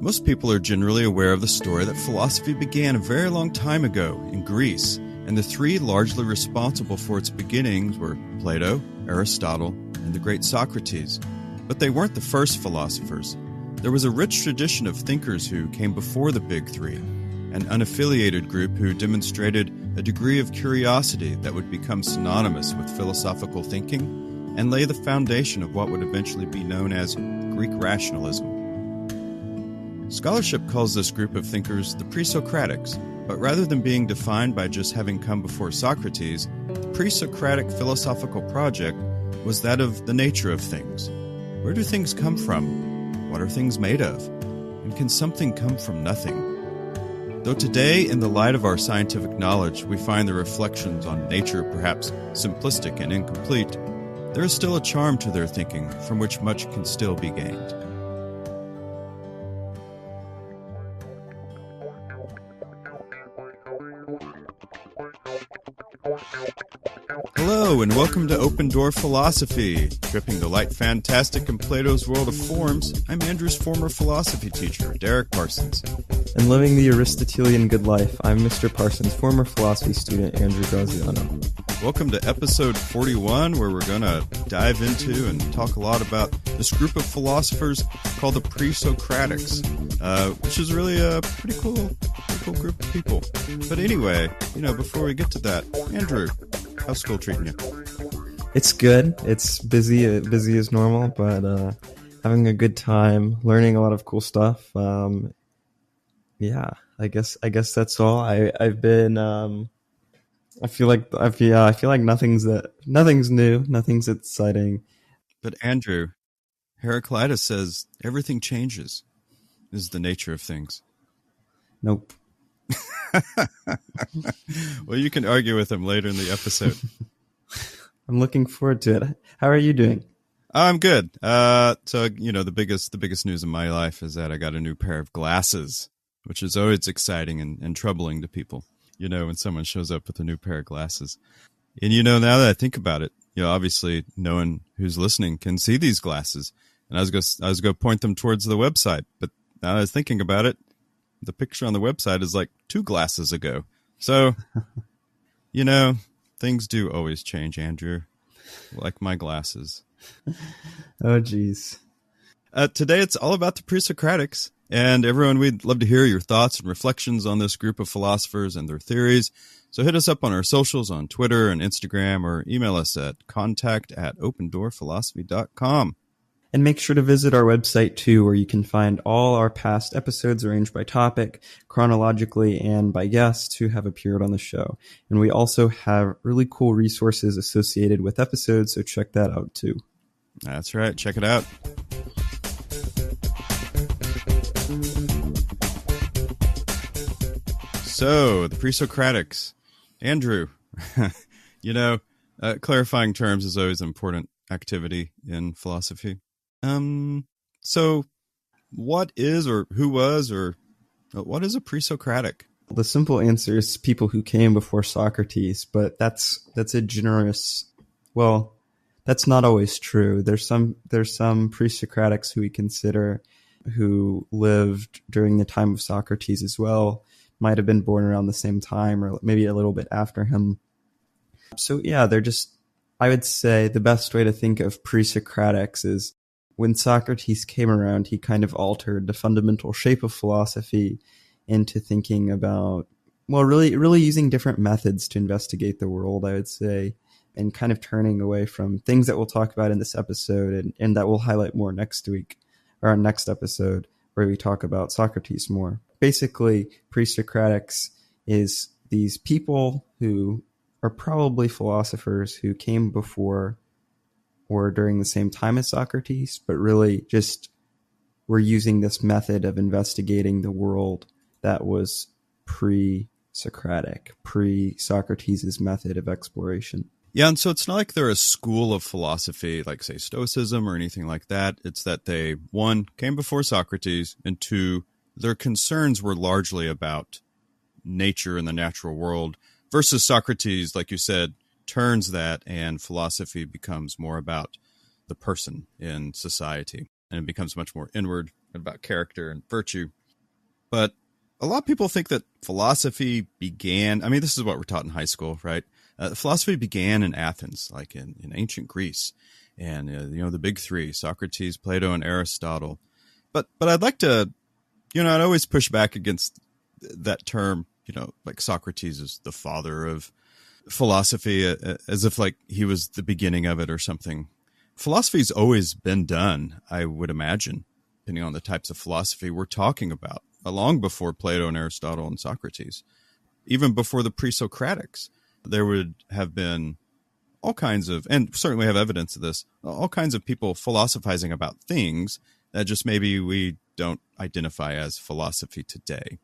Most people are generally aware of the story that philosophy began a very long time ago in Greece, and the three largely responsible for its beginnings were Plato, Aristotle, and the great Socrates. But they weren't the first philosophers. There was a rich tradition of thinkers who came before the big three, an unaffiliated group who demonstrated a degree of curiosity that would become synonymous with philosophical thinking and lay the foundation of what would eventually be known as Greek rationalism. Scholarship calls this group of thinkers the Pre-Socratics, but rather than being defined by just having come before Socrates, the pre-Socratic philosophical project was that of the nature of things. Where do things come from? What are things made of? And can something come from nothing? Though today, in the light of our scientific knowledge, we find the reflections on nature perhaps simplistic and incomplete, there is still a charm to their thinking from which much can still be gained. Hello, and welcome to Open Door Philosophy. Tripping the light fantastic in Plato's world of forms, I'm Andrew's former philosophy teacher, Derek Parsons. And living the Aristotelian good life, I'm Mr. Parsons' former philosophy student, Andrew Graziano. Welcome to episode 41, where we're going to dive into and talk a lot about this group of philosophers called the Pre-Socratics, which is really a pretty cool group of people. But anyway, before we get to that, Andrew, how's school treating you? It's good. It's busy as normal, but having a good time, learning a lot of cool stuff. Yeah, I guess that's all. I've been. I feel like nothing's new, nothing's exciting. But Andrew, Heraclitus says everything changes. Is the nature of things. Nope. Well, you can argue with him later in the episode. I'm looking forward to it. How are you doing? I'm good. So the biggest news in my life is that I got a new pair of glasses, which is always exciting and troubling to people. When someone shows up with a new pair of glasses. And now that I think about it, obviously no one who's listening can see these glasses. And I was going to point them towards the website, but now that I was thinking about it, the picture on the website is like 2 glasses ago. So, things do always change, Andrew. Like my glasses. Oh, geez. Today it's all about the Pre-Socratics. And everyone, we'd love to hear your thoughts and reflections on this group of philosophers and their theories. So hit us up on our socials on Twitter and Instagram, or email us at contact@opendoorphilosophy.com. And make sure to visit our website too, where you can find all our past episodes arranged by topic, chronologically, and by guests who have appeared on the show. And we also have really cool resources associated with episodes, so check that out too. That's right. Check it out. So, the Pre-Socratics. Andrew, clarifying terms is always an important activity in philosophy. So what is, or who was, or what is a Pre-Socratic? The simple answer is people who came before Socrates, but that's a generous, well, that's not always true. There's some Pre-Socratics who we consider who lived during the time of Socrates as well, might have been born around the same time or maybe a little bit after him. So yeah, I would say the best way to think of Pre-Socratics is when Socrates came around, he kind of altered the fundamental shape of philosophy into thinking about, well, really using different methods to investigate the world, I would say, and kind of turning away from things that we'll talk about in this episode and that we'll highlight more next week or our next episode where we talk about Socrates more. Basically, Pre-Socratics is these people who are probably philosophers who came before or during the same time as Socrates, but really just were using this method of investigating the world that was pre-Socratic, pre-Socrates' method of exploration. Yeah, and so it's not like they're a school of philosophy, like, say, Stoicism or anything like that. It's that they, 1, came before Socrates, and 2, their concerns were largely about nature and the natural world, versus Socrates, like you said, turns that and philosophy becomes more about the person in society. and it becomes much more inward about character and virtue. But a lot of people think that philosophy began, I mean, this is what we're taught in high school, right? Philosophy began in Athens, like in ancient Greece. And, the big three, Socrates, Plato, and Aristotle. But I'd like to, I'd always push back against that term, like Socrates is the father of philosophy, as if like he was the beginning of it or something. Philosophy's always been done, I would imagine, depending on the types of philosophy we're talking about, long before Plato and Aristotle and Socrates. Even before the Pre-Socratics, there would have been all kinds of, and certainly have evidence of this, all kinds of people philosophizing about things that just maybe we don't identify as philosophy today.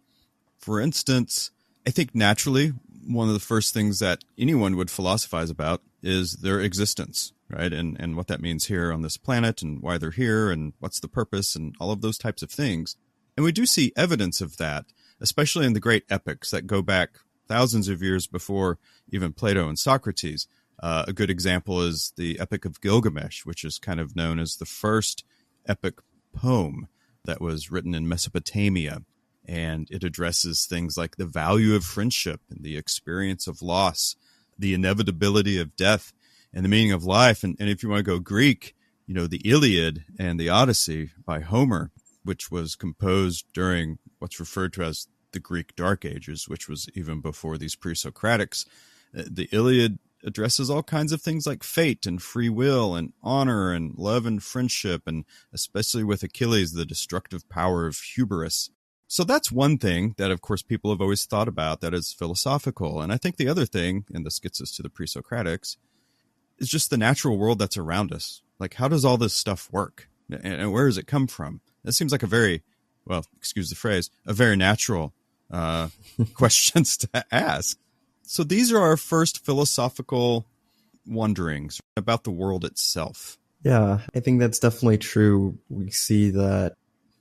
For instance, I think naturally, one of the first things that anyone would philosophize about is their existence, right? And what that means here on this planet and why they're here and what's the purpose and all of those types of things. And we do see evidence of that, especially in the great epics that go back thousands of years before even Plato and Socrates. A good example is the Epic of Gilgamesh, which is kind of known as the first epic poem that was written in Mesopotamia. And it addresses things like the value of friendship and the experience of loss, the inevitability of death, and the meaning of life. And if you want to go Greek, the Iliad and the Odyssey by Homer, which was composed during what's referred to as the Greek Dark Ages, which was even before these Pre-Socratics. The Iliad addresses all kinds of things like fate and free will and honor and love and friendship, and especially with Achilles, the destructive power of hubris. So that's one thing that, of course, people have always thought about that is philosophical. And I think the other thing, and this gets us to the Pre-Socratics, is just the natural world that's around us. Like, how does all this stuff work? And where does it come from? That seems like a very, well, excuse the phrase, a very natural questions to ask. So these are our first philosophical wonderings about the world itself. Yeah, I think that's definitely true. We see that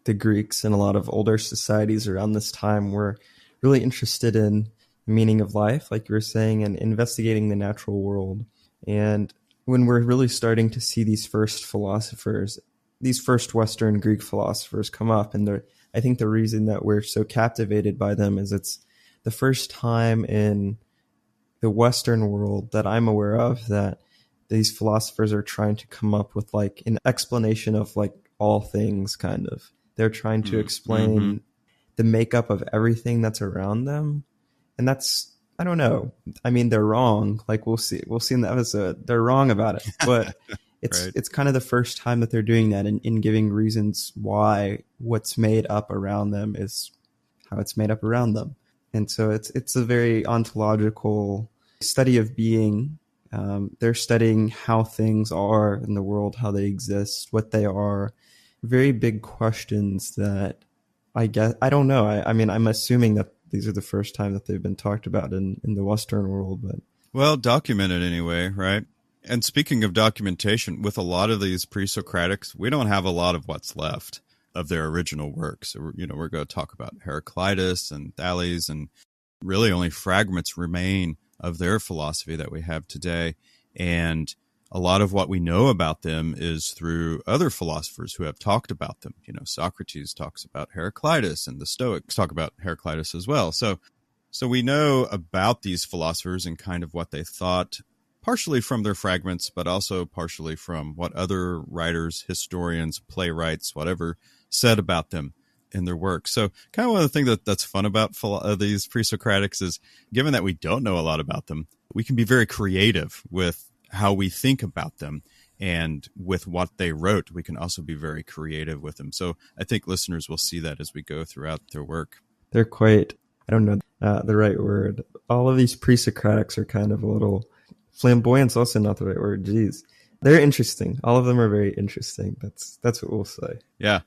the Greeks and a lot of older societies around this time were really interested in the meaning of life, like you were saying, and investigating the natural world. And when we're really starting to see these first philosophers, these first Western Greek philosophers come up, and I think the reason that we're so captivated by them is it's the first time in the Western world that I'm aware of that these philosophers are trying to come up with like an explanation of like all things, kind of. They're trying to explain the makeup of everything that's around them. And that's, I don't know. I mean, they're wrong. Like we'll see in the episode. They're wrong about it. But it's kind of the first time that they're doing that in giving reasons why what's made up around them is how it's made up around them. And so it's a very ontological study of being. They're studying how things are in the world, how they exist, what they are. Very big questions that I don't know. I mean, I'm assuming that these are the first time that they've been talked about in the Western world. But well, documented anyway, right? And speaking of documentation, with a lot of these Pre-Socratics, we don't have a lot of what's left of their original works. So, we're going to talk about Heraclitus and Thales, and really only fragments remain of their philosophy that we have today. And a lot of what we know about them is through other philosophers who have talked about them. Socrates talks about Heraclitus, and the Stoics talk about Heraclitus as well. So we know about these philosophers and kind of what they thought, partially from their fragments, but also partially from what other writers, historians, playwrights, whatever, said about them in their work. So kind of one of the things that's fun about these Pre-Socratics is, given that we don't know a lot about them, we can be very creative with how we think about them, and with what they wrote, we can also be very creative with them. So I think listeners will see that as we go throughout their work. They're quite, I don't know the right word. All of these Pre-Socratics are kind of a little, flamboyant's also not the right word. Geez. They're interesting. All of them are very interesting. That's what we'll say. Yeah.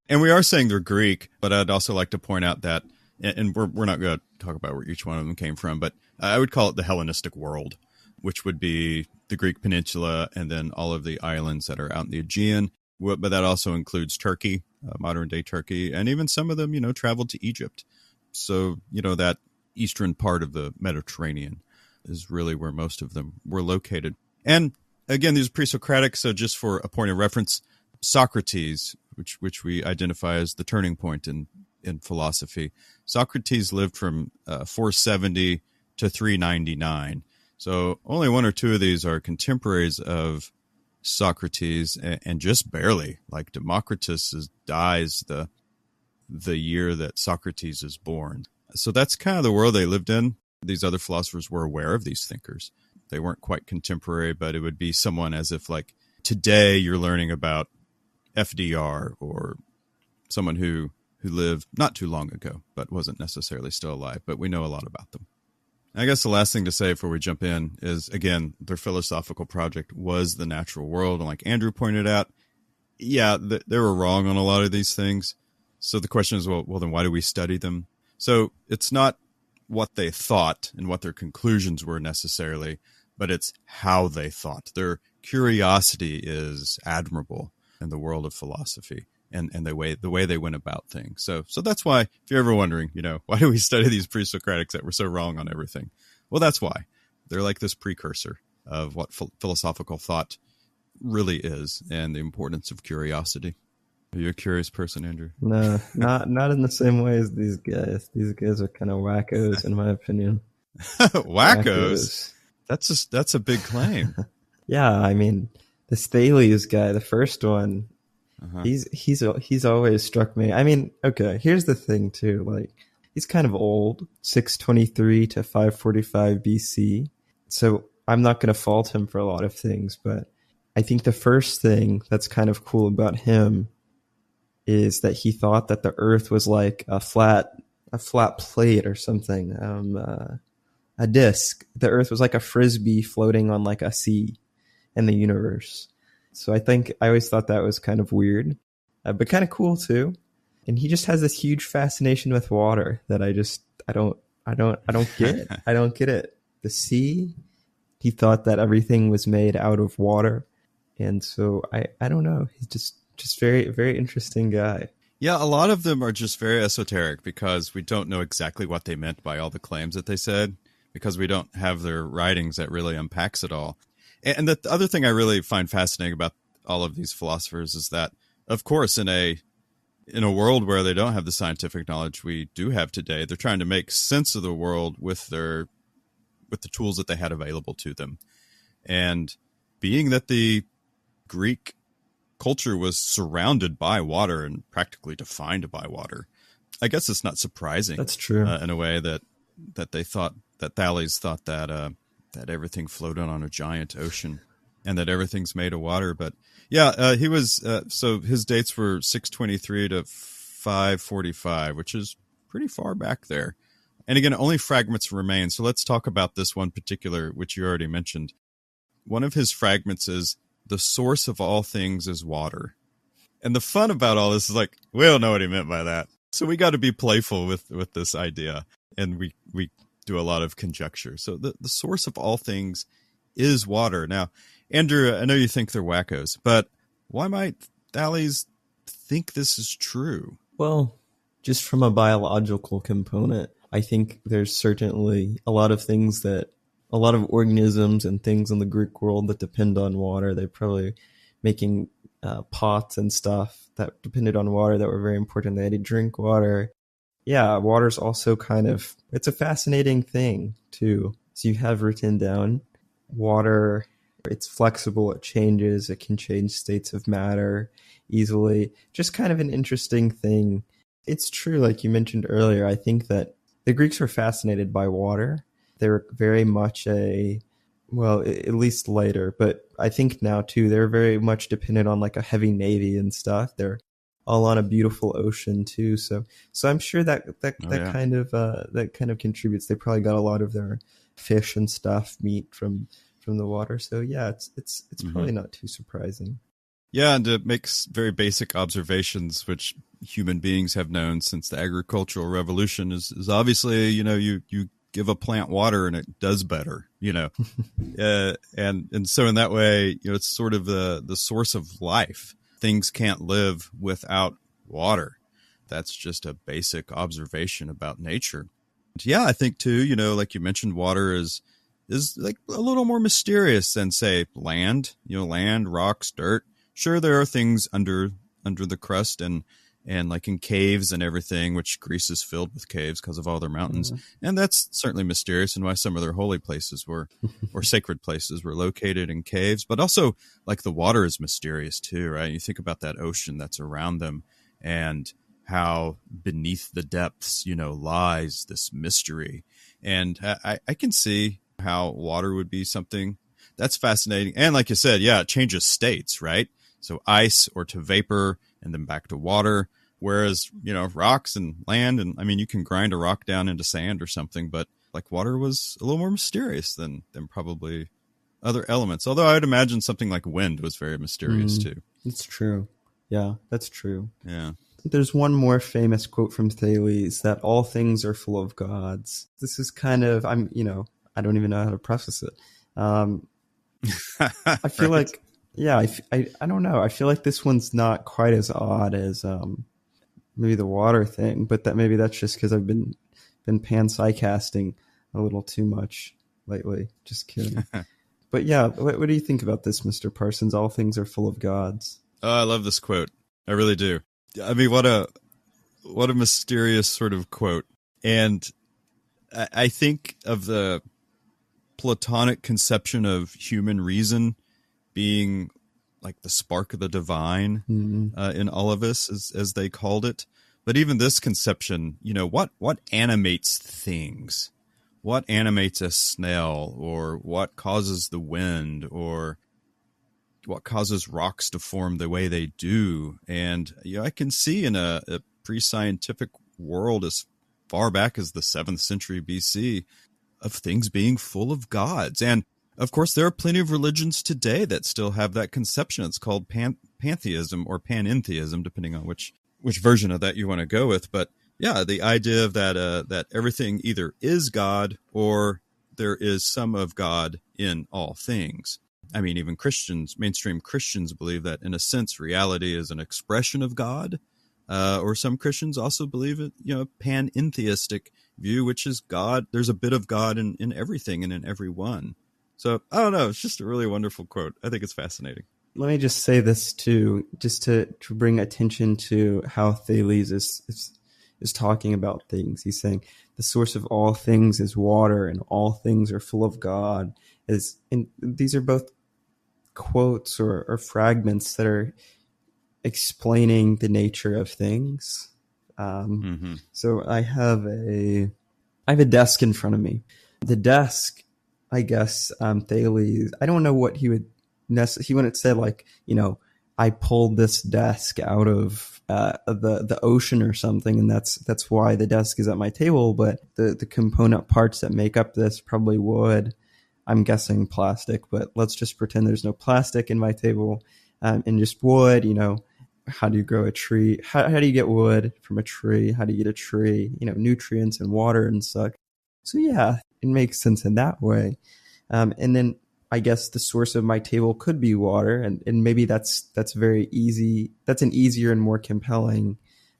And we are saying they're Greek, but I'd also like to point out that, and we're not going to talk about where each one of them came from, but I would call it the Hellenistic world, which would be the Greek peninsula and then all of the islands that are out in the Aegean. But that also includes Turkey, modern day Turkey, and even some of them, traveled to Egypt. So, that eastern part of the Mediterranean is really where most of them were located. And again, these Pre-Socratics, so just for a point of reference, Socrates, which we identify as the turning point in philosophy. Socrates lived from 470 to 399. So only one or two of these are contemporaries of Socrates, and just barely. Like Democritus dies the year that Socrates is born. So that's kind of the world they lived in. These other philosophers were aware of these thinkers. They weren't quite contemporary, but it would be someone as if like today you're learning about FDR or someone who lived not too long ago, but wasn't necessarily still alive, but we know a lot about them. I guess the last thing to say before we jump in is, again, their philosophical project was the natural world. And like Andrew pointed out, yeah, they were wrong on a lot of these things. So the question is, well, then why do we study them? So it's not what they thought and what their conclusions were necessarily, but it's how they thought. Their curiosity is admirable in the world of philosophy and the way they went about things. So that's why, if you're ever wondering, why do we study these pre-Socratics that were so wrong on everything? Well, that's why. They're like this precursor of what philosophical thought really is and the importance of curiosity. Are you a curious person, Andrew? No, not in the same way as these guys. These guys are kind of wackos, in my opinion. Wackos? That's a big claim. Yeah, I mean, the Thales guy, the first one, he's always struck me. I mean, okay, here's the thing too. Like, he's kind of old, 623 to 545 BC. So I'm not going to fault him for a lot of things, but I think the first thing that's kind of cool about him is that he thought that the Earth was like a flat plate or something, a disc. The Earth was like a frisbee floating on like a sea in the universe. So I always thought that was kind of weird, but kind of cool too. And he just has this huge fascination with water that I don't get. I don't get it. The sea, he thought that everything was made out of water. And so I don't know. He's just very, very interesting guy. Yeah, a lot of them are just very esoteric because we don't know exactly what they meant by all the claims that they said, because we don't have their writings that really unpacks it all. And the other thing I really find fascinating about all of these philosophers is that, of course, in a world where they don't have the scientific knowledge we do have today, they're trying to make sense of the world with the tools that they had available to them. And being that the Greek culture was surrounded by water and practically defined by water, I guess it's not surprising. That's true. In a way that they thought, that Thales thought that everything floated on a giant ocean and that everything's made of water. But yeah, he was, so his dates were 623 to 545, which is pretty far back there. And again, only fragments remain. So let's talk about this one particular, which you already mentioned. One of his fragments is, the source of all things is water. And the fun about all this is like, we don't know what he meant by that. So we got to be playful with this idea. And we do a lot of conjecture. So the source of all things is water. Now, Andrew, I know you think they're wackos, but why might Thales think this is true? Well, just from a biological component, I think there's certainly a lot of organisms and things in the Greek world that depend on water. They're probably making pots and stuff that depended on water that were very important. They had to drink water. Yeah, water's also it's a fascinating thing too. So you have written down water, it's flexible, it changes, it can change states of matter easily. Just kind of an interesting thing. It's true, like you mentioned earlier, I think that the Greeks were fascinated by water. They were very much at least later, but I think now too, they're very much dependent on like a heavy navy and stuff. They're all on a beautiful ocean too. So I'm sure that kind of contributes. They probably got a lot of their fish and stuff, meat from the water. So yeah, it's probably not too surprising. Yeah, and it makes very basic observations, which human beings have known since the agricultural revolution is obviously, you give a plant water and it does better, and so in that way, it's sort of the source of life. Things can't live without water. That's just a basic observation about nature. Yeah, I think too, like you mentioned, water is like a little more mysterious than say land, land, rocks, dirt. sure, there are things under the crust and like in caves and everything, which Greece is filled with caves because of all their mountains. And that's certainly mysterious, and why some of their holy places were, or sacred places were located in caves. But also, like, the water is mysterious too, right? You think about that ocean that's around them and how beneath the depths, lies this mystery. And I can see how water would be something that's fascinating. And like you said, yeah, it changes states, right? So ice or to vapor and then back to water. Whereas, rocks and land, and I mean, you can grind a rock down into sand or something, but like water was a little more mysterious than probably other elements. Although I would imagine something like wind was very mysterious too. That's true. Yeah, that's true. Yeah. There's one more famous quote from Thales, that all things are full of gods. This is kind of, I don't even know how to preface it. I feel right. like, yeah, I don't know. I feel like this one's not quite as odd as maybe the water thing, but maybe that's just because I've been panpsycasting a little too much lately. Just kidding. But yeah, what do you think about this, Mr. Parsons? All things are full of gods. Oh, I love this quote. I really do. I mean, what a mysterious sort of quote. And I think of the Platonic conception of human reason being like the spark of the divine in all of us, as they called it. But even this conception, what animates things? What animates a snail, or what causes the wind, or what causes rocks to form the way they do? And I can see in a pre-scientific world as far back as the 7th century BC of things being full of gods. And of course, there are plenty of religions today that still have that conception. It's called pantheism or panentheism, depending on which version of that you want to go with. But yeah, the idea of that everything either is God or there is some of God in all things. I mean, even mainstream Christians believe that, in a sense, reality is an expression of God. Or some Christians also believe it, panentheistic view, which is God. There's a bit of God in everything and in everyone. So I don't know. It's just a really wonderful quote. I think it's fascinating. Let me just say this too, just to bring attention to how Thales is talking about things. He's saying the source of all things is water, and all things are full of God. And these are both quotes or fragments that are explaining the nature of things. So I have a desk in front of me. The desk, I guess, Thales, I don't know what he wouldn't say like, I pulled this desk out of the ocean or something, and that's why the desk is at my table. But the component parts that make up this probably wood. I'm guessing plastic, but let's just pretend there's no plastic in my table, and just wood. How do you grow a tree? How do you get wood from a tree? How do you get a tree? Nutrients and water and such. So yeah, it makes sense in that way. And then I guess the source of my table could be water, and maybe that's very easy. That's an easier and more compelling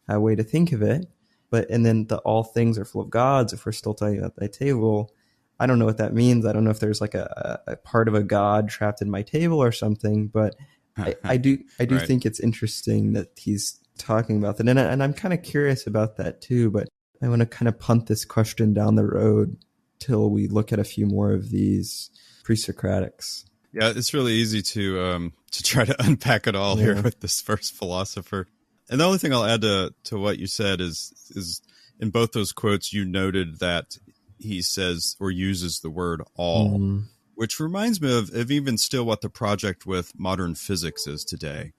way to think of it. And then all things are full of gods. If we're still talking about my table, I don't know what that means. I don't know if there's like a part of a god trapped in my table or something, but I do right. think it's interesting that he's talking about that. And I'm kind of curious about that too, but I want to kind of punt this question down the road till we look at a few more of these pre-Socratics. Yeah, it's really easy to try to unpack it all here with this first philosopher. And the only thing I'll add to what you said is in both those quotes, you noted that he says or uses the word all, which reminds me of even still what the project with modern physics is today,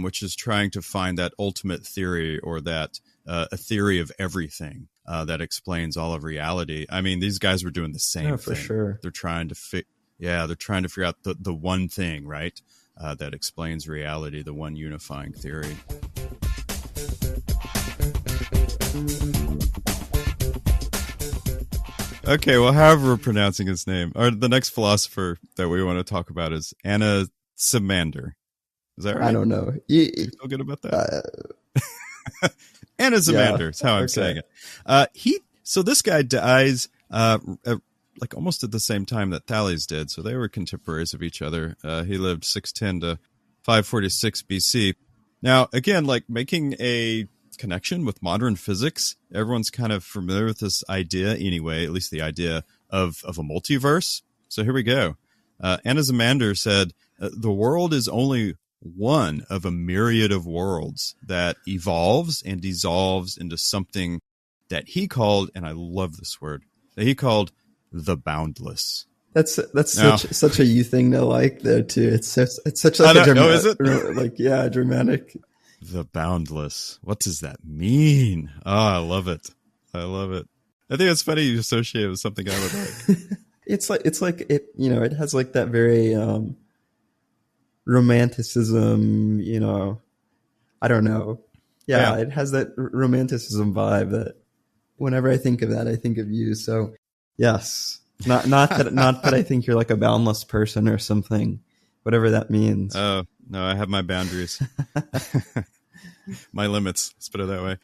which is trying to find that ultimate theory, or that a theory of everything that explains all of reality. I mean, these guys were doing the same thing. For sure. They're trying to figure out the one thing, right, that explains reality, the one unifying theory. Okay, well, however we're pronouncing his name, or the next philosopher that we want to talk about is Anaximander. Is that right? I don't know. You feel good about that? Anaximander is how I'm saying it. So this guy dies like almost at the same time that Thales did. So they were contemporaries of each other. He lived 610 546 BC. Now, again, like making a connection with modern physics, everyone's kind of familiar with this idea anyway, at least the idea of a multiverse. So here we go. Anaximander said, the world is only one of a myriad of worlds that evolves and dissolves into something that he called, and I love this word, that he called the boundless. That's such a you thing to like though too. It's such like a dramatic, is it? Dramatic. The boundless. What does that mean? Oh, I love it. I think it's funny you associate it with something I would like. It's like it, it has like that very romanticism, I don't know. Yeah, it has that romanticism vibe that whenever I think of that, I think of you. So yes, not that I think you're like a boundless person or something, whatever that means. Oh, no, I have my boundaries. My limits, let's put it that way.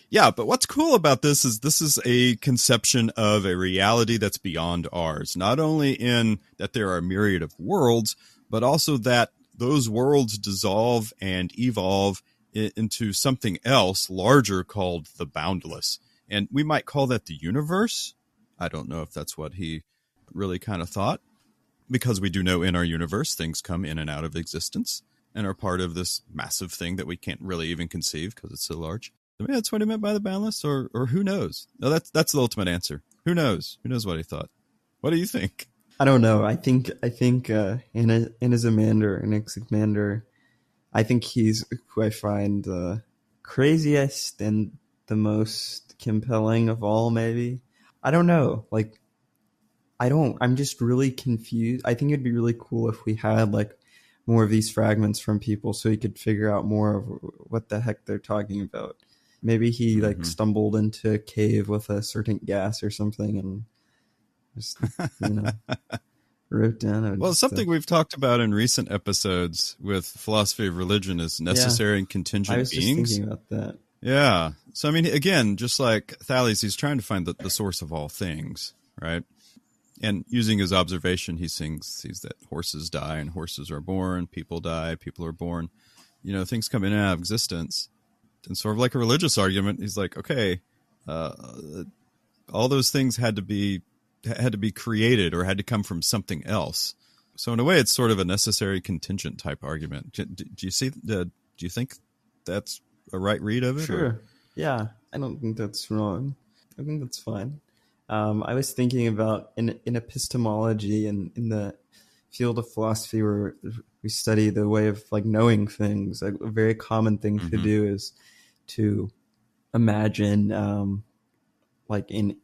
Yeah, but what's cool about this is a conception of a reality that's beyond ours. Not only in that there are a myriad of worlds, but also that those worlds dissolve and evolve into something else larger called the boundless. And we might call that the universe. I don't know if that's what he really kind of thought, because we do know in our universe things come in and out of existence and are part of this massive thing that we can't really even conceive because it's so large. Maybe that's what he meant by the boundless, or who knows? No, that's the ultimate answer. Who knows? Who knows what he thought? What do you think? I don't know. I think Anaximander, I think he's who I find the craziest and the most compelling of all, maybe. I don't know. I'm just really confused. I think it'd be really cool if we had more of these fragments from people so you could figure out more of what the heck they're talking about. Maybe he stumbled into a cave with a certain gas or something and just, wrote down. Well, something we've talked about in recent episodes with philosophy of religion is necessary and contingent beings. I was just thinking about that. Yeah. So, I mean, again, just like Thales, he's trying to find the source of all things, right? And using his observation, he sees that horses die and horses are born, people die, people are born. Things come in and out of existence. And sort of like a religious argument, he's like, okay, all those things had to be created or had to come from something else. So in a way, it's sort of a necessary contingent type argument. Do you think that's a right read of it? Sure. Or? Yeah, I don't think that's wrong. I think that's fine. I was thinking about in epistemology and in the field of philosophy where we study the way of knowing things. A very common thing to do is to imagine an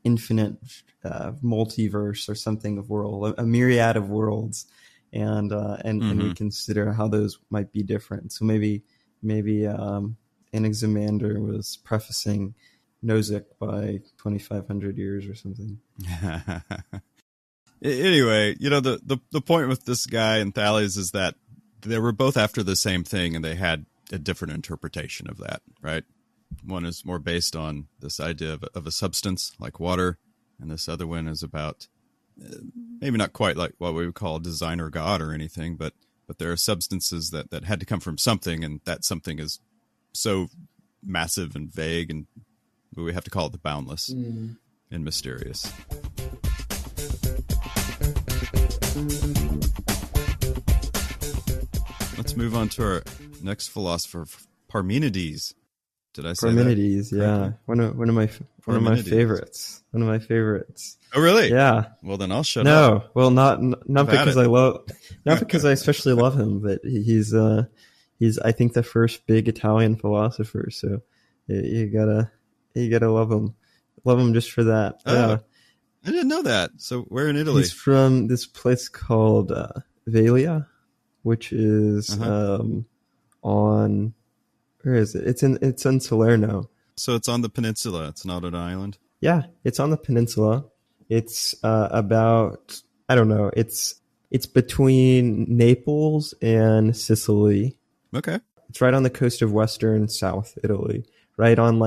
infinite multiverse or something of world, a myriad of worlds, and we consider how those might be different. So maybe Anaximander was prefacing Nozick by 2,500 years or something. Anyway, the point with this guy and Thales is that they were both after the same thing and they had a different interpretation of that, right? One is more based on this idea of a substance like water, and this other one is about maybe not quite like what we would call designer God or anything, but there are substances that had to come from something, and that something is so massive and vague, and we have to call it the boundless and mysterious. Let's move on to our next philosopher, Parmenides. Did I say Parmenides? That? Yeah, one of my favorites. One of my favorites. Oh, really? Yeah. Well, then I'll shut up. No, well, not because not because I especially love him, but he's I think the first big Italian philosopher. So you gotta love him just for that. Oh, yeah. I didn't know that. So where in Italy? He's from this place called Velia, which is on. Where is it? It's in Salerno. So it's on the peninsula. It's not an island. Yeah, it's on the peninsula. It's about, I don't know. It's between Naples and Sicily. Okay. It's right on the coast of Western South Italy. Right on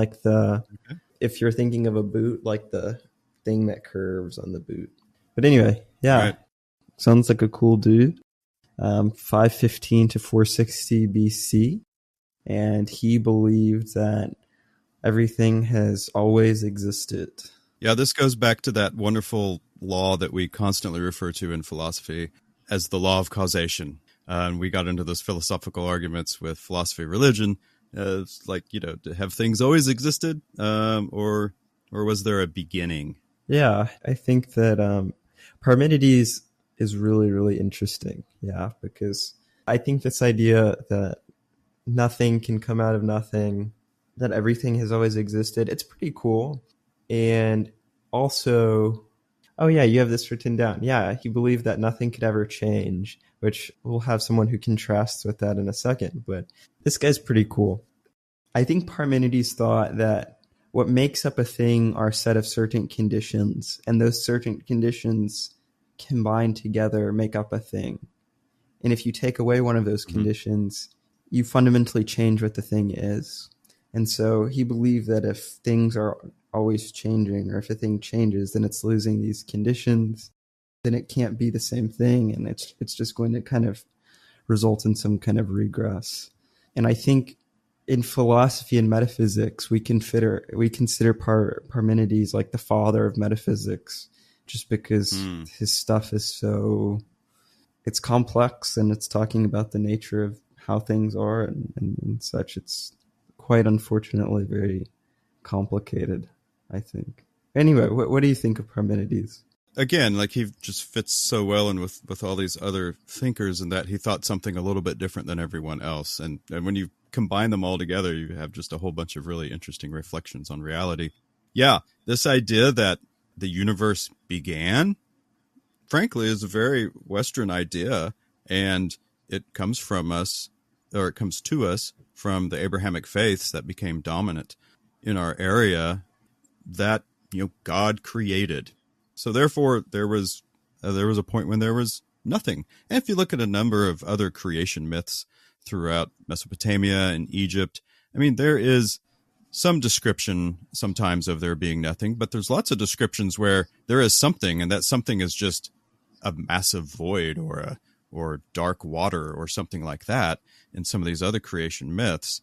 if you're thinking of a boot, like the thing that curves on the boot. But anyway, yeah. Right. Sounds like a cool dude. 515 to 460 BC. And he believed that everything has always existed. Yeah, this goes back to that wonderful law that we constantly refer to in philosophy as the law of causation. And we got into those philosophical arguments with philosophy, religion. It's like, have things always existed, or was there a beginning? Yeah, I think that Parmenides is really, really interesting. Yeah, because I think this idea that nothing can come out of nothing, that everything has always existed, it's pretty cool. And also, oh yeah, you have this written down. Yeah, he believed that nothing could ever change, which we'll have someone who contrasts with that in a second. But this guy's pretty cool. I think Parmenides thought that what makes up a thing are a set of certain conditions, and those certain conditions combined together make up a thing. And if you take away one of those conditions, you fundamentally change what the thing is. And so he believed that if things are always changing, or if a thing changes, then it's losing these conditions, then it can't be the same thing, and it's just going to kind of result in some kind of regress. And I think in philosophy and metaphysics, we consider Parmenides like the father of metaphysics, just because his stuff is so, it's complex, and it's talking about the nature of how things are and such. It's quite unfortunately very complicated, I think. Anyway, what do you think of Parmenides? Again, like, he just fits so well in with all these other thinkers, in that he thought something a little bit different than everyone else. And when you combine them all together, you have just a whole bunch of really interesting reflections on reality. Yeah, this idea that the universe began, frankly, is a very Western idea, and it comes from us, or it comes to us from the Abrahamic faiths that became dominant in our area, that, God created. So therefore, there was a point when there was nothing. And if you look at a number of other creation myths throughout Mesopotamia and Egypt, I mean, there is some description sometimes of there being nothing, but there's lots of descriptions where there is something, and that something is just a massive void or dark water or something like that in some of these other creation myths,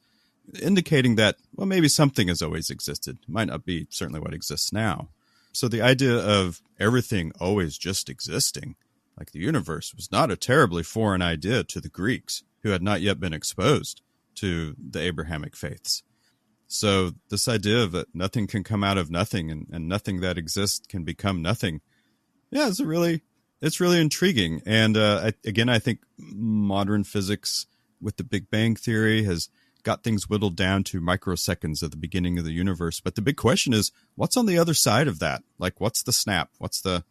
indicating that, well, maybe something has always existed. It might not be certainly what exists now. So the idea of everything always just existing, like the universe, was not a terribly foreign idea to the Greeks, who had not yet been exposed to the Abrahamic faiths. So this idea that nothing can come out of nothing, and nothing that exists can become nothing, yeah, it's really intriguing. And again, I think modern physics with the Big Bang Theory has got things whittled down to microseconds at the beginning of the universe. But the big question is, what's on the other side of that? Like, what's the snap? What's the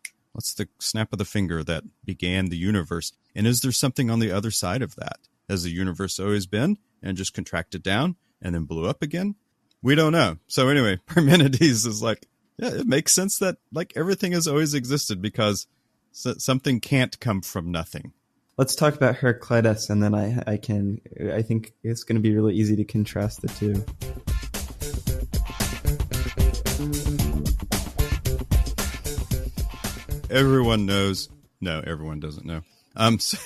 snap of the finger that began the universe? And is there something on the other side of that? Has the universe always been and just contracted down and then blew up again? We don't know. So anyway, Parmenides is like, yeah, it makes sense that, like, everything has always existed because something can't come from nothing. Let's talk about Heraclitus, and then I think it's going to be really easy to contrast the two. Everyone knows. No, everyone doesn't know. So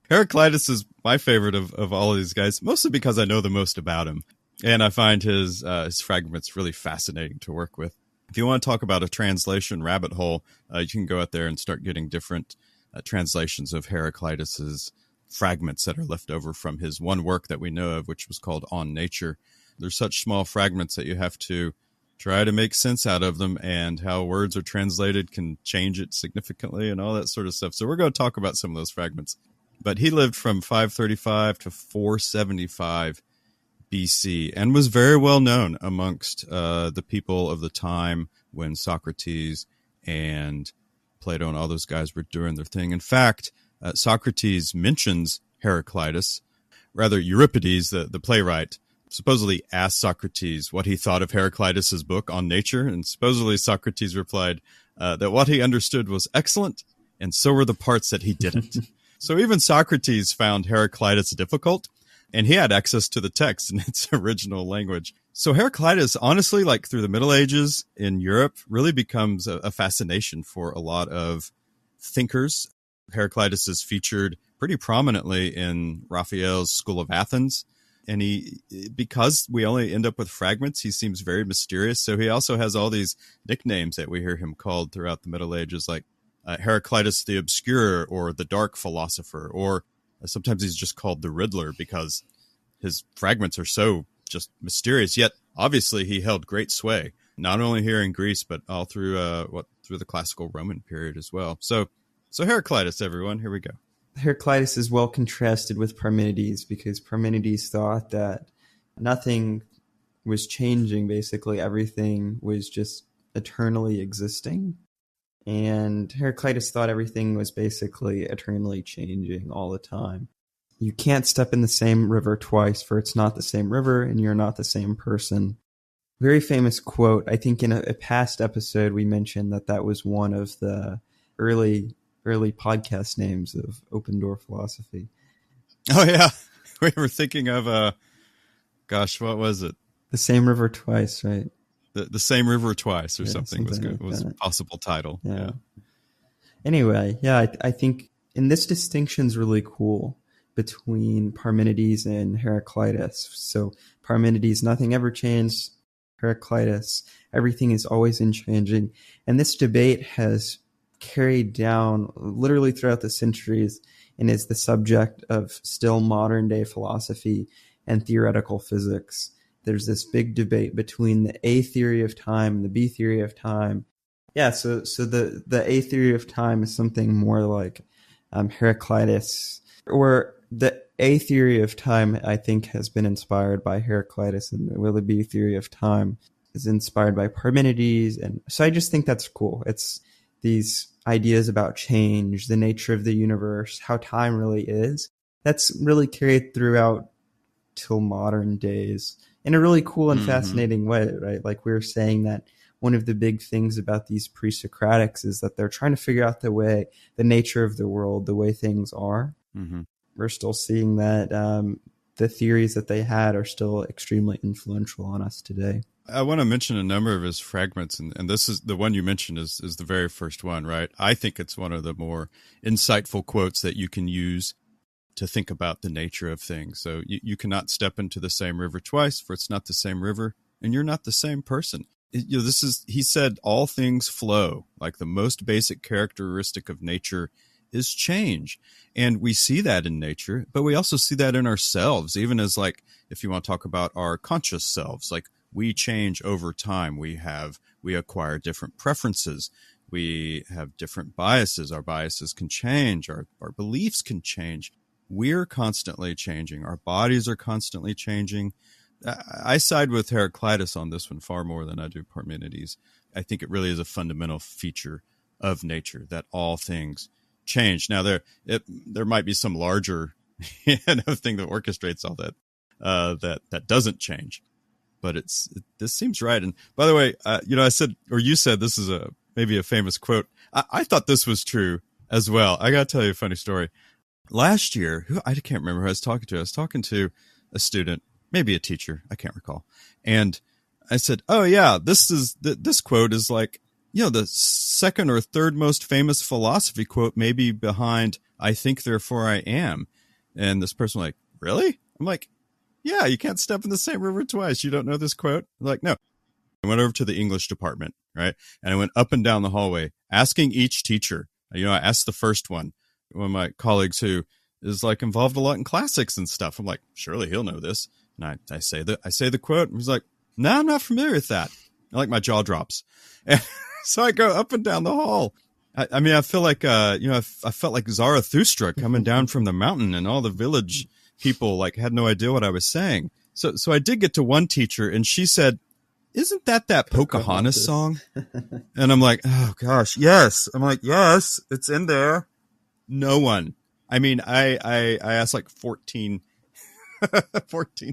Heraclitus is my favorite of all of these guys, mostly because I know the most about him, and I find his fragments really fascinating to work with. If you want to talk about a translation rabbit hole, you can go out there and start getting different translations of Heraclitus's fragments that are left over from his one work that we know of, which was called On Nature. They're such small fragments that you have to try to make sense out of them, and how words are translated can change it significantly and all that sort of stuff. So we're going to talk about some of those fragments. But he lived from 535 to 475 BC and was very well known amongst the people of the time when Socrates and Plato and all those guys were doing their thing. In fact, Socrates mentions Heraclitus, rather Euripides, the playwright, supposedly asked Socrates what he thought of Heraclitus's book On Nature, and supposedly Socrates replied that what he understood was excellent, and so were the parts that he didn't. So even Socrates found Heraclitus difficult, and he had access to the text in its original language. So Heraclitus, honestly, like through the Middle Ages in Europe, really becomes a fascination for a lot of thinkers. Heraclitus is featured pretty prominently in Raphael's School of Athens. And because we only end up with fragments, he seems very mysterious. So he also has all these nicknames that we hear him called throughout the Middle Ages, like Heraclitus the Obscure or the Dark Philosopher, or sometimes he's just called the Riddler because his fragments are so just mysterious. Yet, obviously, he held great sway, not only here in Greece, but all through through the classical Roman period as well. So Heraclitus, everyone, here we go. Heraclitus is well contrasted with Parmenides because Parmenides thought that nothing was changing. Basically, everything was just eternally existing. And Heraclitus thought everything was basically eternally changing all the time. You can't step in the same river twice, for it's not the same river and you're not the same person. Very famous quote. I think in a past episode we mentioned that was one of the early podcast names of Open Door Philosophy. Oh, yeah. We were thinking of, what was it? The Same River Twice, right? The Same River Twice or something was like a possible title. Yeah. Anyway, I think, and this distinction's really cool between Parmenides and Heraclitus. So Parmenides, nothing ever changed. Heraclitus, everything is always in changing. And this debate has carried down literally throughout the centuries and is the subject of still modern day philosophy and theoretical physics. There's this big debate between the A theory of time and the B theory of time. Yeah, so the A theory of time is something more like Heraclitus, or the A theory of time, I think, has been inspired by Heraclitus, and the B theory of time is inspired by Parmenides. And so I just think that's cool. It's these ideas about change, the nature of the universe, how time really is. That's really carried throughout till modern days in a really cool and fascinating way, right? Like we were saying that one of the big things about these pre-Socratics is that they're trying to figure out the nature of the world, the way things are. Mm-hmm. We're still seeing that the theories that they had are still extremely influential on us today. I want to mention a number of his fragments, and this is the one you mentioned is the very first one, right? I think it's one of the more insightful quotes that you can use to think about the nature of things. So you cannot step into the same river twice, for it's not the same river, and you're not the same person. He said, all things flow. Like the most basic characteristic of nature is change. And we see that in nature, but we also see that in ourselves, even as, like, if you want to talk about our conscious selves, like we change over time. We acquire different preferences. We have different biases. Our biases can change. Our beliefs can change. We're constantly changing. Our bodies are constantly changing. I side with Heraclitus on this one far more than I do Parmenides. I think it really is a fundamental feature of nature that all things change. Now, there might be some larger thing that orchestrates all that doesn't change, but this seems right. And by the way, I said, or you said, this is maybe a famous quote. I thought this was true as well. I got to tell you a funny story. Last year, I can't remember who I was talking to. I was talking to a student, maybe a teacher, I can't recall. And I said, "Oh yeah, this quote is like, the second or third most famous philosophy quote, maybe behind 'I think, therefore I am.'" And this person was like, "Really?" I'm like, "Yeah, you can't step in the same river twice. You don't know this quote?" I'm like, "No." I went over to the English department, right? And I went up and down the hallway asking each teacher. I asked the first one of my colleagues who is like involved a lot in classics and stuff. I'm like, surely he'll know this. And I say the quote, and he's like, "No, I'm not familiar with that." And like my jaw drops. And so I go up and down the hall. I mean, I feel like, I felt like Zarathustra coming down from the mountain, and all the village people like had no idea what I was saying. So I did get to one teacher, and she said, "Isn't that Pocahontas song?" And I'm like, "Oh gosh, yes." I'm like, "Yes, it's in there." No one. I mean, I asked like 14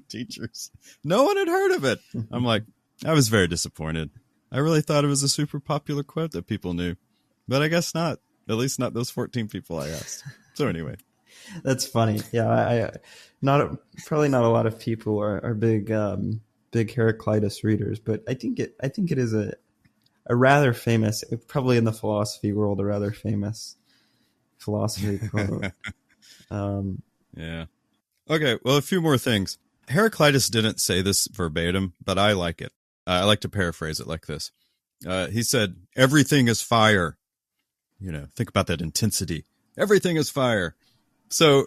teachers. No one had heard of it. I'm like, I was very disappointed. I really thought it was a super popular quote that people knew, but I guess not. At least not those 14 people I asked. So anyway, that's funny. Yeah, probably not a lot of people are big Heraclitus readers, but I think it is a rather famous, probably in the philosophy world, a rather famous philosophy quote. Yeah. Okay, well, a few more things. Heraclitus didn't say this verbatim, but I like it. I like to paraphrase it like this. He said, everything is fire. Think about that intensity. Everything is fire. So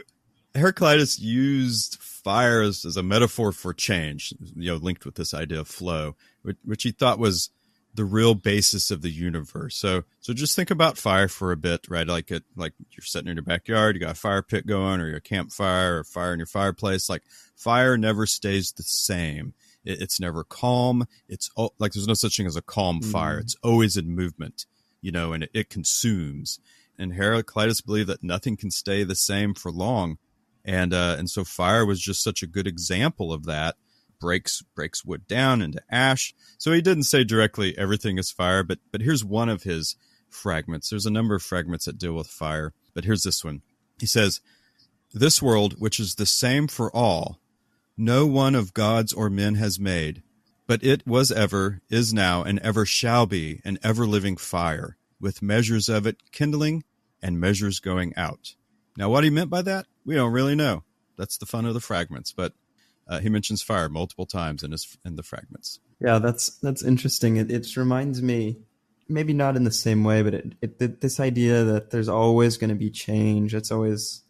Heraclitus used fire as a metaphor for change, linked with this idea of flow, which he thought was the real basis of the universe. So just think about fire for a bit, right? Like you're sitting in your backyard, you got a fire pit going, or your campfire, or fire in your fireplace. Like fire never stays the same. It's never calm. It's like there's no such thing as a calm fire. It's always in movement, and it consumes. And Heraclitus believed that nothing can stay the same for long. And so fire was just such a good example of that. Breaks wood down into ash. So he didn't say directly everything is fire, but here's one of his fragments. There's a number of fragments that deal with fire, but here's this one. He says, this world, which is the same for all, no one of gods or men has made, but it was ever, is now, and ever shall be an ever-living fire, with measures of it kindling and measures going out. Now, what he meant by that, we don't really know. That's the fun of the fragments, but he mentions fire multiple times in the fragments. Yeah, that's interesting. It reminds me, maybe not in the same way, but this idea that there's always going to be change. It's always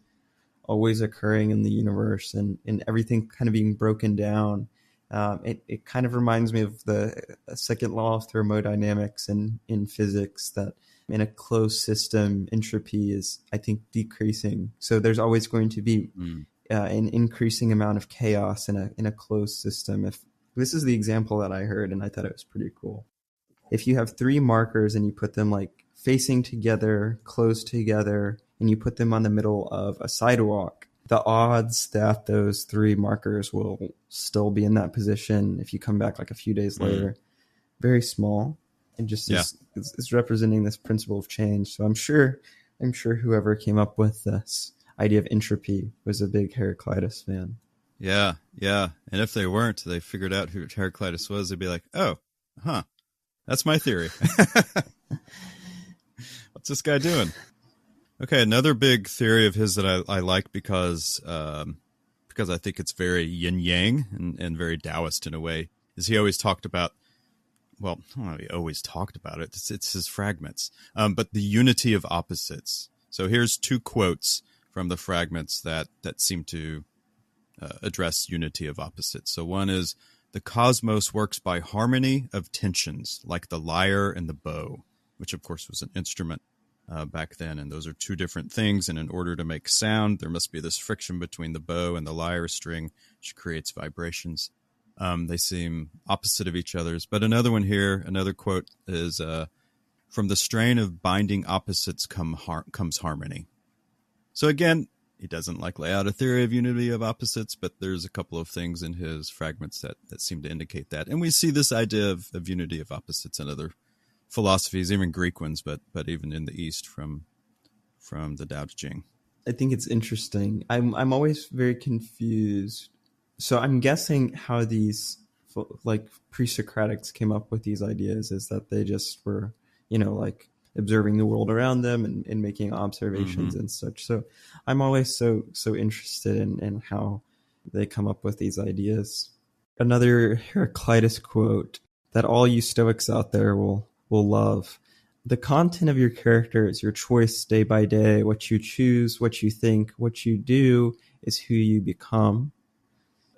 occurring in the universe, and everything kind of being broken down. It kind of reminds me of the second law of thermodynamics in physics, that in a closed system, entropy is, I think, decreasing. So there's always going to be an increasing amount of chaos in a closed system. If this is the example that I heard, and I thought it was pretty cool. If you have three markers and you put them like facing together, close together, and you put them on the middle of a sidewalk, the odds that those three markers will still be in that position if you come back like a few days later, very small. And just is representing this principle of change. So I'm sure whoever came up with this idea of entropy was a big Heraclitus fan. Yeah. And if they weren't, they figured out who Heraclitus was, they'd be like, oh, that's my theory. What's this guy doing? Okay, another big theory of his that I like because I think it's very yin-yang and very Taoist in a way, is he always talked about, well, I don't know, he always talked about it. It's his fragments, but the unity of opposites. So here's two quotes from the fragments that seem to address unity of opposites. So one is, the cosmos works by harmony of tensions, like the lyre and the bow, which of course was an instrument back then. And those are two different things. And in order to make sound, there must be this friction between the bow and the lyre string, which creates vibrations. They seem opposite of each other's. But another one here, another quote is, from the strain of binding opposites comes harmony. So again, he doesn't lay out a theory of unity of opposites, but there's a couple of things in his fragments that seem to indicate that. And we see this idea of unity of opposites in other philosophies, even Greek ones, but even in the East from the Tao Te Ching. I think it's interesting. I'm always very confused. So I'm guessing how these pre-Socratics came up with these ideas is that they just were, observing the world around them and making observations and such. So I'm always so interested in how they come up with these ideas. Another Heraclitus quote that all you Stoics out there will love. The content of your character is your choice day by day. What you choose, what you think, what you do is who you become.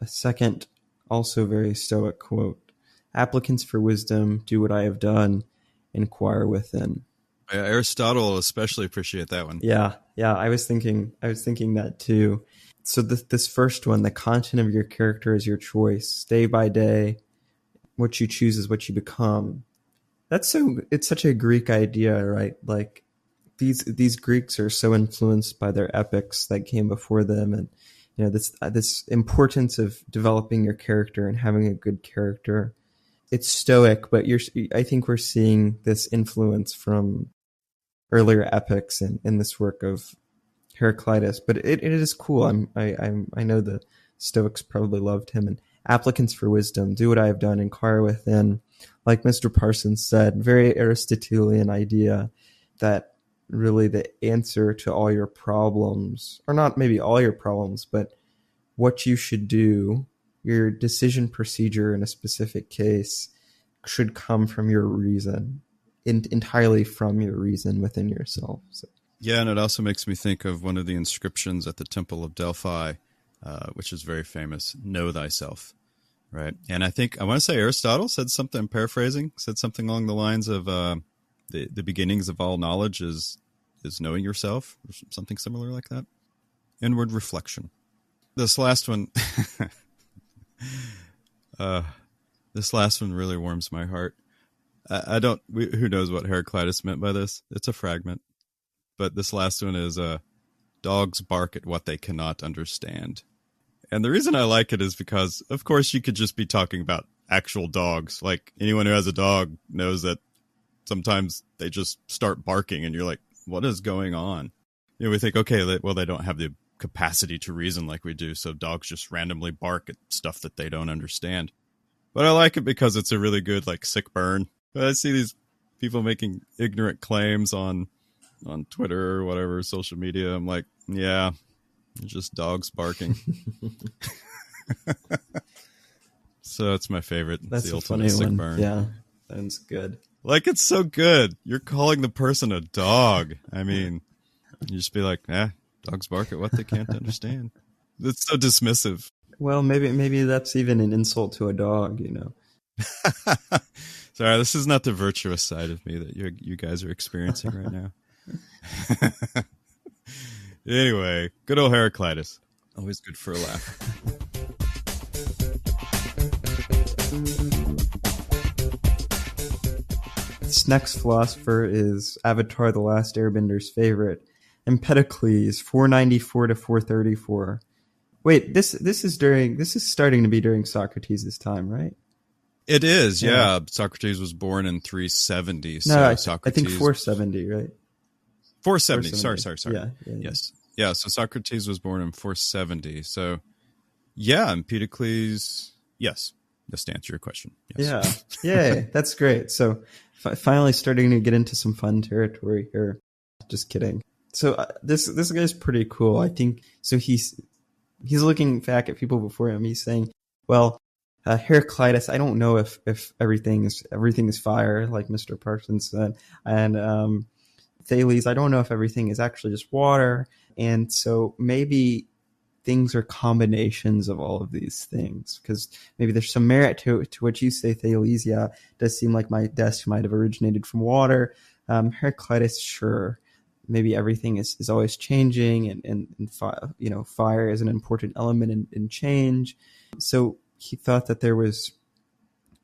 A second, also very Stoic quote. Applicants for wisdom, do what I have done, inquire within. Aristotle will especially appreciate that one. Yeah. I was thinking that too. So this first one, the content of your character is your choice, day by day. What you choose is what you become. It's such a Greek idea, right? Like these Greeks are so influenced by their epics that came before them, and this importance of developing your character and having a good character. It's Stoic, but I think we're seeing this influence from earlier epics in this work of Heraclitus. But it is cool. I know the Stoics probably loved him. And applicants for wisdom, do what I have done, inquire within. Like Mr. Parsons said, very Aristotelian idea that really the answer to all your problems, or not maybe all your problems, but what you should do, your decision procedure in a specific case should come from your reason, entirely from your reason within yourself. So. Yeah, and it also makes me think of one of the inscriptions at the Temple of Delphi, which is very famous, know thyself, right? And I want to say Aristotle said something, I'm paraphrasing, said something along the lines of the beginnings of all knowledge is knowing yourself, or something similar like that. Inward reflection. This last one, this last one really warms my heart. Who knows what Heraclitus meant by this? It's a fragment. But this last one is, dogs bark at what they cannot understand. And the reason I like it is because, of course, you could just be talking about actual dogs. Like, anyone who has a dog knows that sometimes they just start barking and you're like, what is going on? We think, okay, well, they don't have the capacity to reason like we do, so dogs just randomly bark at stuff that they don't understand. But I like it because it's a really good, like, sick burn. I see these people making ignorant claims on Twitter or whatever, social media. I'm like, yeah, just dogs barking. So that's my favorite. That's the a ultimate funny sick one. burn. Yeah, that's good. Like, it's so good. You're calling the person a dog. I mean, you just be like, dogs bark at what they can't understand. It's so dismissive. Well, maybe that's even an insult to a dog, Sorry, this is not the virtuous side of me that you guys are experiencing right now. Anyway, good old Heraclitus. Always good for a laugh. This next philosopher is Avatar: The Last Airbender's favorite, Empedocles, 494 to 434. Wait, this is starting to be during Socrates' time, right? It is, yeah. Socrates was born in 370. So no, Socrates, I think 470, right? 470. Sorry. Yeah. Yes. Yeah, so Socrates was born in 470. So, yeah, Empedocles, yes. Just to answer your question. Yes. Yeah. Yay, that's great. So, finally starting to get into some fun territory here. Just kidding. So, this guy's pretty cool. I think, so he's looking back at people before him. He's saying, well, Heraclitus, I don't know if everything is fire, like Mr. Parsons said, and Thales, I don't know if everything is actually just water, and so maybe things are combinations of all of these things, because maybe there's some merit to what you say, Thales. Yeah, it does seem like my desk might have originated from water. Heraclitus, sure, maybe everything is always changing, and fire is an important element in change. So he thought that there was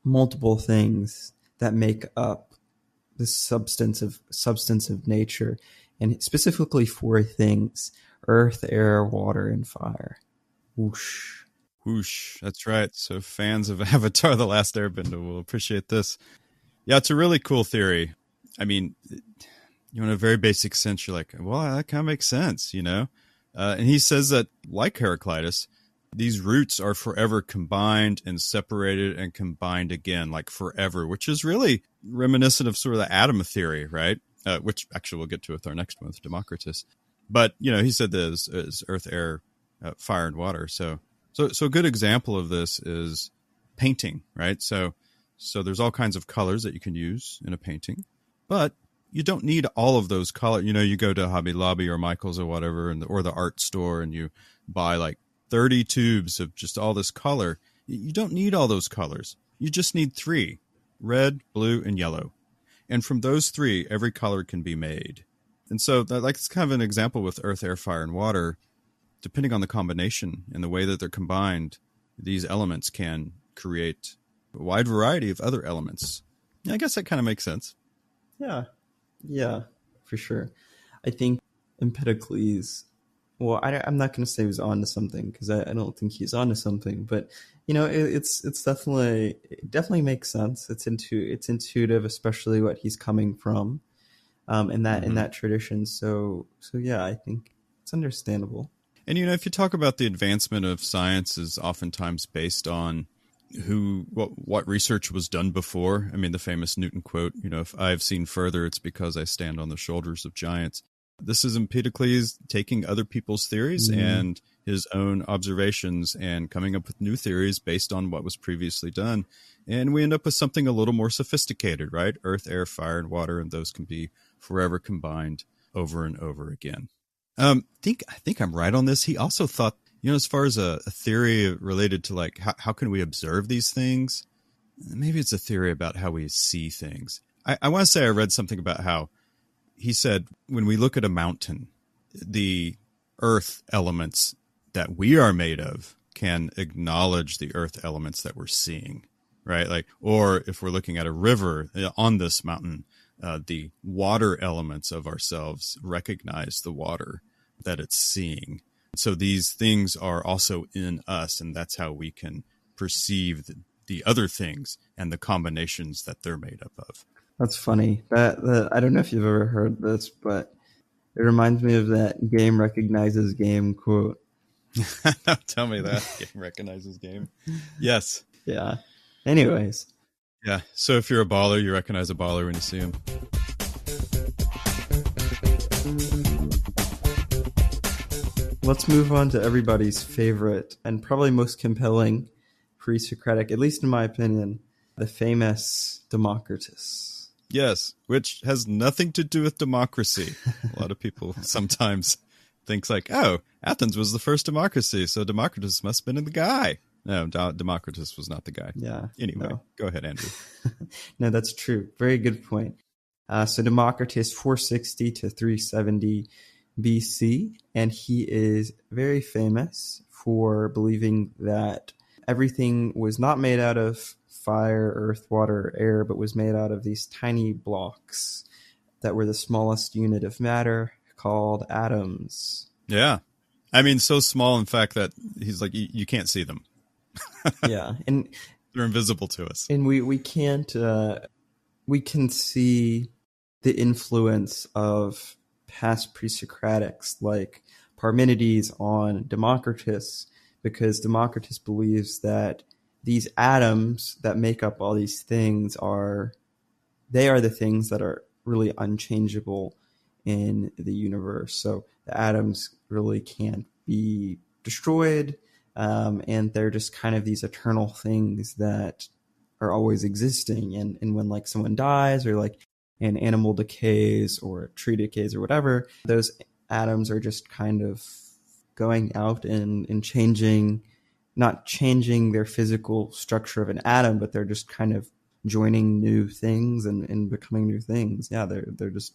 multiple things that make up the substance of nature, and specifically 4 things: earth, air, water, and fire. Whoosh. Whoosh. That's right. So fans of Avatar: The Last Airbender will appreciate this. Yeah, it's a really cool theory. I mean, in a very basic sense, you're like, well, that kind of makes sense, And he says that, like Heraclitus, these roots are forever combined and separated and combined again, like forever, which is really reminiscent of sort of the atom theory, right? Which actually we'll get to with our next one with Democritus. But, he said there's earth, air, fire, and water. So a good example of this is painting, right? So there's all kinds of colors that you can use in a painting, but you don't need all of those colors. You go to Hobby Lobby or Michael's or whatever, or the art store, and you buy like 30 tubes of just all this color. You don't need all those colors. You just need 3, red, blue, and yellow. And from those 3, every color can be made. And so it's kind of an example with earth, air, fire, and water. Depending on the combination and the way that they're combined, these elements can create a wide variety of other elements. I guess that kind of makes sense. Yeah, for sure. I think Empedocles, well, I'm not going to say he was onto something, because I don't think he's onto something, but it's it definitely makes sense. It's intuitive, especially what he's coming from, in that tradition. So yeah, I think it's understandable. And if you talk about the advancement of science is oftentimes based on what research was done before. I mean, the famous Newton quote, if I've seen further, it's because I stand on the shoulders of giants. This is Empedocles taking other people's theories and his own observations and coming up with new theories based on what was previously done. And we end up with something a little more sophisticated, right? Earth, air, fire, and water, and those can be forever combined over and over again. I think I'm right on this. He also thought, as far as a theory related to like how can we observe these things, maybe it's a theory about how we see things. I want to say I read something about how he said when we look at a mountain, the earth elements that we are made of can acknowledge the earth elements that we're seeing, right? Like, or if we're looking at a river on this mountain, the water elements of ourselves recognize the water that it's seeing. So these things are also in us, and that's how we can perceive the other things and the combinations that they're made up of. That's funny. That I don't know if you've ever heard this, but it reminds me of that game recognizes game quote. Tell me that. Game recognizes game. Yes. Yeah. Anyways. Yeah. So if you're a baller, you recognize a baller when you see him. Let's move on to everybody's favorite and probably most compelling pre-Socratic, at least in my opinion, the famous Democritus. Yes, which has nothing to do with democracy. A lot of people sometimes think like, oh, Athens was the first democracy, so Democritus must have been the guy. No, Democritus was not the guy. Yeah. Anyway, Go ahead, Andrew. No, that's true. Very good point. So Democritus, 460 to 370 BC, and he is very famous for believing that everything was not made out of fire, earth, water, air, but was made out of these tiny blocks that were the smallest unit of matter called atoms. Yeah. I mean, so small, in fact, that he's like, you can't see them. Yeah. And they're invisible to us. And we can't, we can see the influence of past pre-Socratics like Parmenides on Democritus, because Democritus believes that these atoms that make up all these things are the things that are really unchangeable in the universe. So the atoms really can't be destroyed, and they're just kind of these eternal things that are always existing. And when like someone dies, or like an animal decays or a tree decays or whatever, those atoms are just kind of going out and changing, not changing their physical structure of an atom, but they're just kind of joining new things and becoming new things. Yeah, they're just,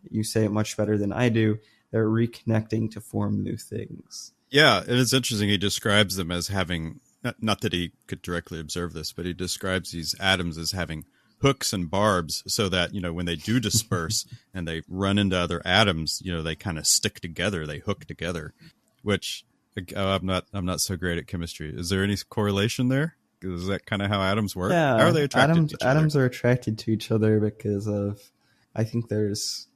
you say it much better than I do, they're reconnecting to form new things. Yeah, it is interesting. He describes them as having, not that he could directly observe this, but he describes these atoms as having hooks and barbs, so that, when they do disperse and they run into other atoms, they kind of stick together, they hook together, which I'm not so great at chemistry. Is there any correlation there? Is that kind of how atoms work? Yeah, how are they attracted to each other? Atoms are attracted to each other because of, I think there's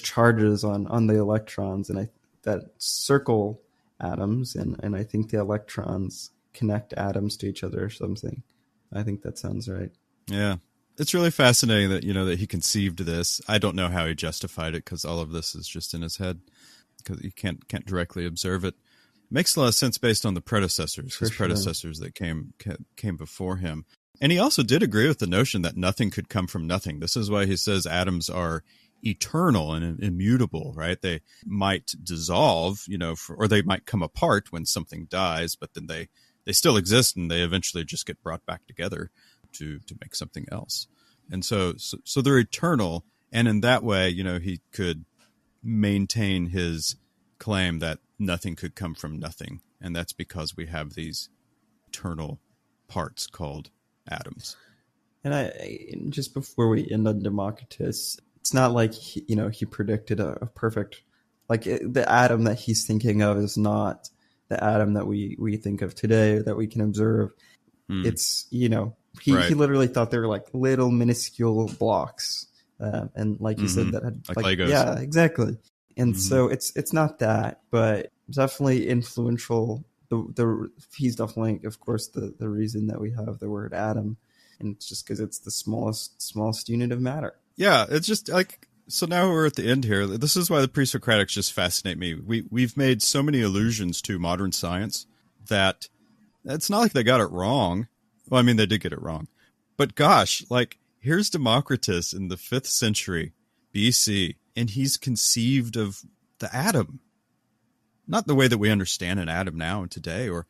charges on the electrons and that circle atoms, and I think the electrons connect atoms to each other or something. I think that sounds right. Yeah. It's really fascinating that, that he conceived this. I don't know how he justified it, because all of this is just in his head, because you can't directly observe it. Makes a lot of sense based on the predecessors, his predecessors that came before him. And he also did agree with the notion that nothing could come from nothing. This is why he says atoms are eternal and immutable, right? They might dissolve, or they might come apart when something dies, but then they still exist, and they eventually just get brought back together to make something else. And so they're eternal. And in that way, he could maintain his claim that nothing could come from nothing. And that's because we have these eternal parts called atoms. And just before we end on Democritus, it's not like he predicted a perfect, like the atom that he's thinking of is not the atom that we think of today, that we can observe. It's, he literally thought they were like little minuscule blocks. And like you said, that had like Legos. Yeah, exactly. And so it's not that, but definitely influential he's definitely, of course, the reason that we have the word atom, and it's just because it's the smallest unit of matter. Yeah, it's just like, so now we're at the end here. This is why the pre-Socratics just fascinate me. We've made so many allusions to modern science that it's not like they got it wrong. Well, I mean, they did get it wrong. But gosh, like, here's Democritus in the 5th century BC, and he's conceived of the atom. Not the way that we understand an atom now and today, and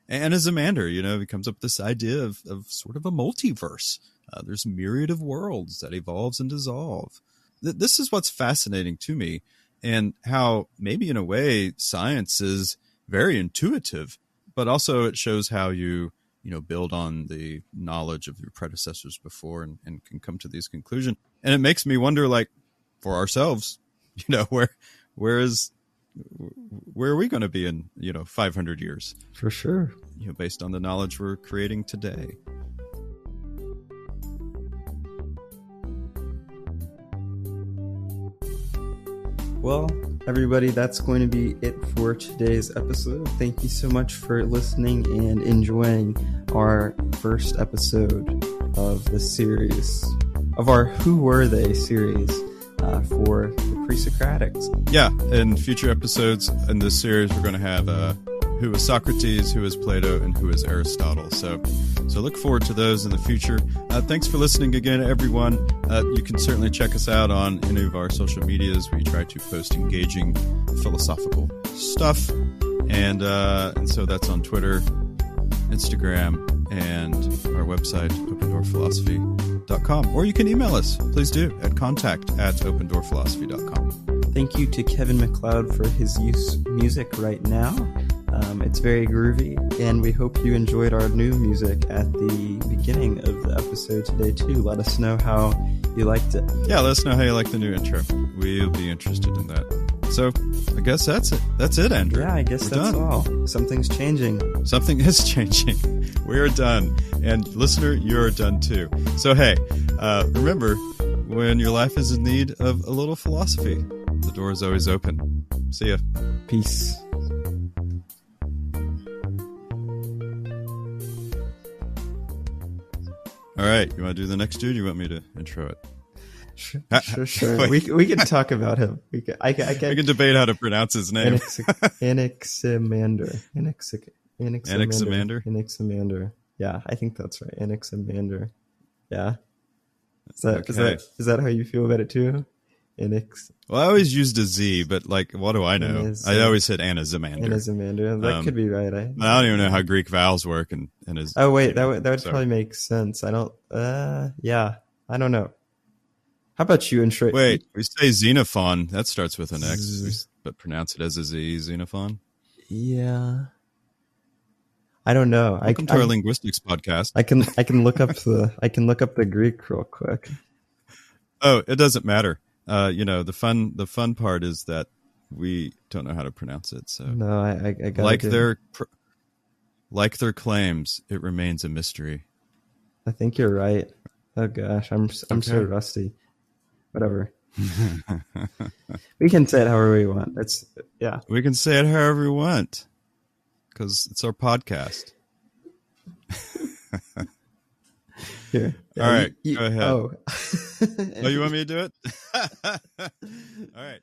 Anaximander, he comes up with this idea of sort of a multiverse. There's a myriad of worlds that evolves and dissolve. This is what's fascinating to me, and how maybe in a way science is very intuitive, but also it shows how you build on the knowledge of your predecessors before and can come to these conclusions. And it makes me wonder, like, for ourselves, where are we going to be in 500 years? For sure. Based on the knowledge we're creating today. Well, everybody, that's going to be it for today's episode. Thank you so much for listening and enjoying our first episode of the series, of our Who Were They series for the Pre-Socratics. Yeah, in future episodes in this series, we're going to have who is Socrates, who is Plato, and who is Aristotle. So look forward to those in the future. Thanks for listening again, everyone. You can certainly check us out on any of our social medias. We try to post engaging philosophical stuff. And so that's on Twitter, Instagram, and our website, opendoorphilosophy.com. Or you can email us. Please do at contact@opendoorphilosophy.com. Thank you to Kevin MacLeod for his music right now. It's very groovy, and we hope you enjoyed our new music at the beginning of the episode today, too. Let us know how you liked it. Yeah, let us know how you like the new intro. We'll be interested in that. So, I guess that's it. That's it, Andrew. Yeah, I guess We're that's done. all. Something's changing. Something is changing. We are done. And listener, you're done too. So, hey, remember, when your life is in need of a little philosophy, the door is always open. See ya. Peace. All right, you want to do the next dude? You want me to intro it? Sure. we can talk about him. We can debate how to pronounce his name. Anaximander. Anaximander? Anaximander. Yeah, I think that's right. Anaximander. Yeah. Is that how you feel about it too? Well, I always used a Z, but like, what do I know? I always said Anaximander. Anaximander. That could be right. I don't even know how Greek vowels work. Oh wait, that would probably make sense. I don't. Yeah, I don't know. How about you intro? Wait, we say Xenophon. That starts with an X, but pronounce it as a Z. Xenophon. Yeah. I don't know. Welcome to our linguistics podcast. I can look up the Greek real quick. Oh, it doesn't matter. The fun part is that we don't know how to pronounce it. So no, I got like their claims, it remains a mystery. I think you're right. Oh gosh, I'm so rusty. Whatever. We can say it however we want. We can say it however we want because it's our podcast. Here. All right, go ahead. Oh. Oh, you want me to do it? All right.